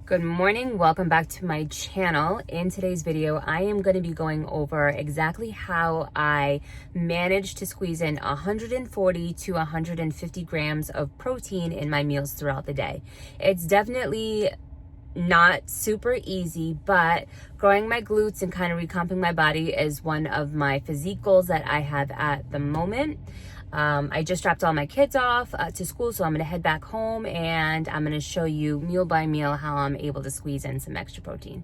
Good morning, welcome back to my channel. In today's video, I am going to be going over exactly how I managed to squeeze in 140 to 150 grams of protein in my meals throughout the day. It's definitely not super easy, but growing my glutes and kind of recomping my body is one of my physique goals that I have at the moment. I just dropped all my kids off to school, so I'm going to head back home and I'm going to show you meal by meal how I'm able to squeeze in some extra protein.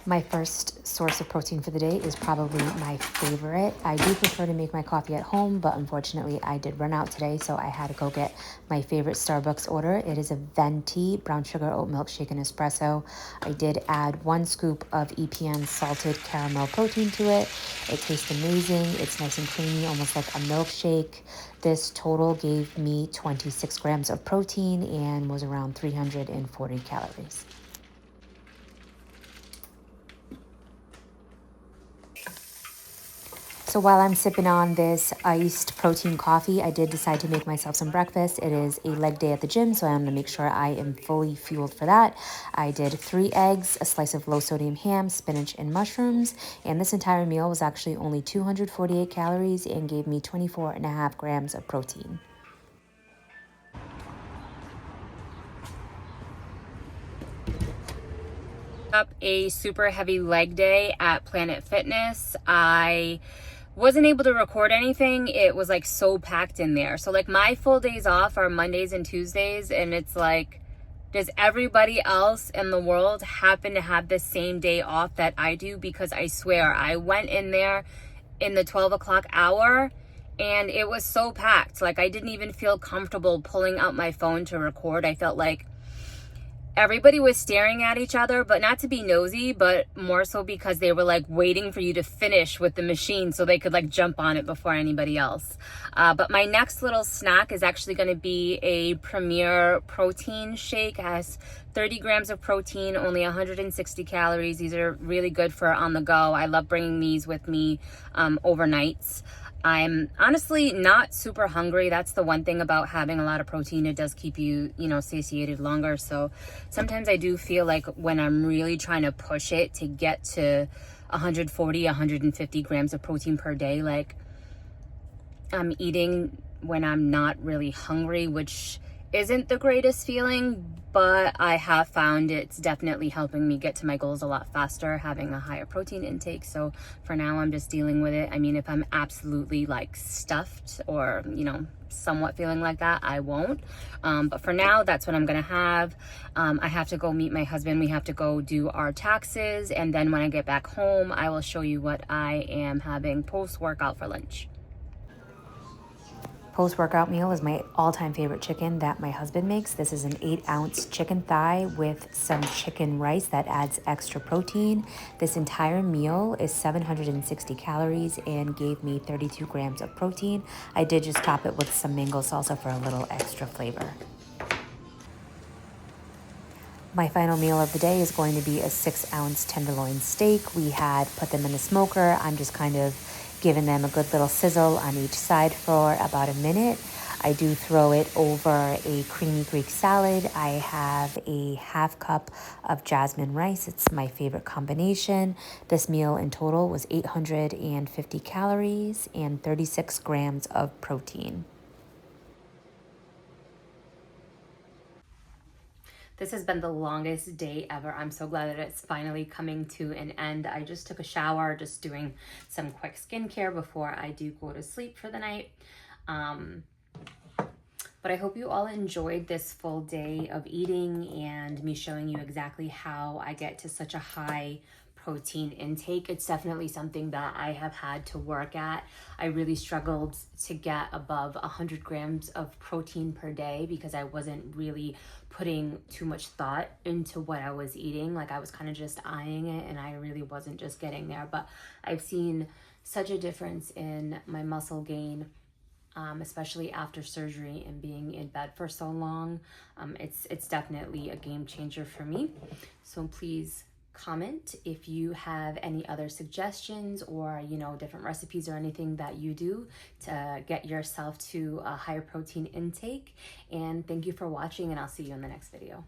My first source of protein for the day is probably my favorite. I do prefer to make my coffee at home, but unfortunately I did run out today, so I had to go get my favorite Starbucks order. It is a venti brown sugar oat milk shaken espresso. I did add 1 scoop of EPM salted caramel protein to it. It tastes amazing. It's nice and creamy, almost like a milkshake. This total gave me 26 grams of protein and was around 340 calories. So while I'm sipping on this iced protein coffee, I did decide to make myself some breakfast. It is a leg day at the gym, so I'm gonna make sure I am fully fueled for that. I did 3 eggs, a slice of low sodium ham, spinach, and mushrooms. And this entire meal was actually only 248 calories and gave me 24.5 grams of protein. Up a super heavy leg day at Planet Fitness. I wasn't able to record anything. It was like so packed in there. So like my full days off are Mondays and Tuesdays, and it's like, does everybody else in the world happen to have the same day off that I do? Because I swear I went in there in the 12 o'clock hour and it was so packed. Like I didn't even feel comfortable pulling out my phone to record. I felt like everybody was staring at each other, but not to be nosy, but more so because they were like waiting for you to finish with the machine so they could like jump on it before anybody else. But my next little snack is actually going to be a Premier protein shake. It has 30 grams of protein, only 160 calories. These are really good for on the go. I love bringing these with me overnights. I'm honestly not super hungry. That's the one thing about having a lot of protein. It does keep you, satiated longer. So sometimes I do feel like when I'm really trying to push it to get to 140, 150 grams of protein per day, like I'm eating when I'm not really hungry, which isn't the greatest feeling, but I have found it's definitely helping me get to my goals a lot faster, having a higher protein intake. So for now, I'm just dealing with it. I mean, if I'm absolutely like stuffed or, somewhat feeling like that, I won't. But for now, that's what I'm gonna have. I have to go meet my husband. We have to go do our taxes. And then when I get back home, I will show you what I am having post-workout for lunch. Post-workout meal is my all-time favorite chicken that my husband makes. This is an 8-ounce chicken thigh with some chicken rice that adds extra protein. This entire meal is 760 calories and gave me 32 grams of protein. I did just top it with some mango salsa for a little extra flavor. My final meal of the day is going to be a 6-ounce tenderloin steak. We had put them in the smoker. I'm just kind of giving them a good little sizzle on each side for about a minute. I do throw it over a creamy Greek salad. I have a half cup of jasmine rice. It's my favorite combination. This meal in total was 850 calories and 36 grams of protein. This has been the longest day ever. I'm so glad that it's finally coming to an end. I just took a shower, just doing some quick skincare before I do go to sleep for the night. But I hope you all enjoyed this full day of eating and me showing you exactly how I get to such a high protein intake. It's definitely something that I have had to work at. I really struggled to get above 100 grams of protein per day because I wasn't really putting too much thought into what I was eating. Like I was kind of just eyeing it and I really wasn't just getting there. But I've seen such a difference in my muscle gain, especially after surgery and being in bed for so long. It's definitely a game changer for me. So please comment if you have any other suggestions or different recipes or anything that you do to get yourself to a higher protein intake. And thank you for watching, and I'll see you in the next video.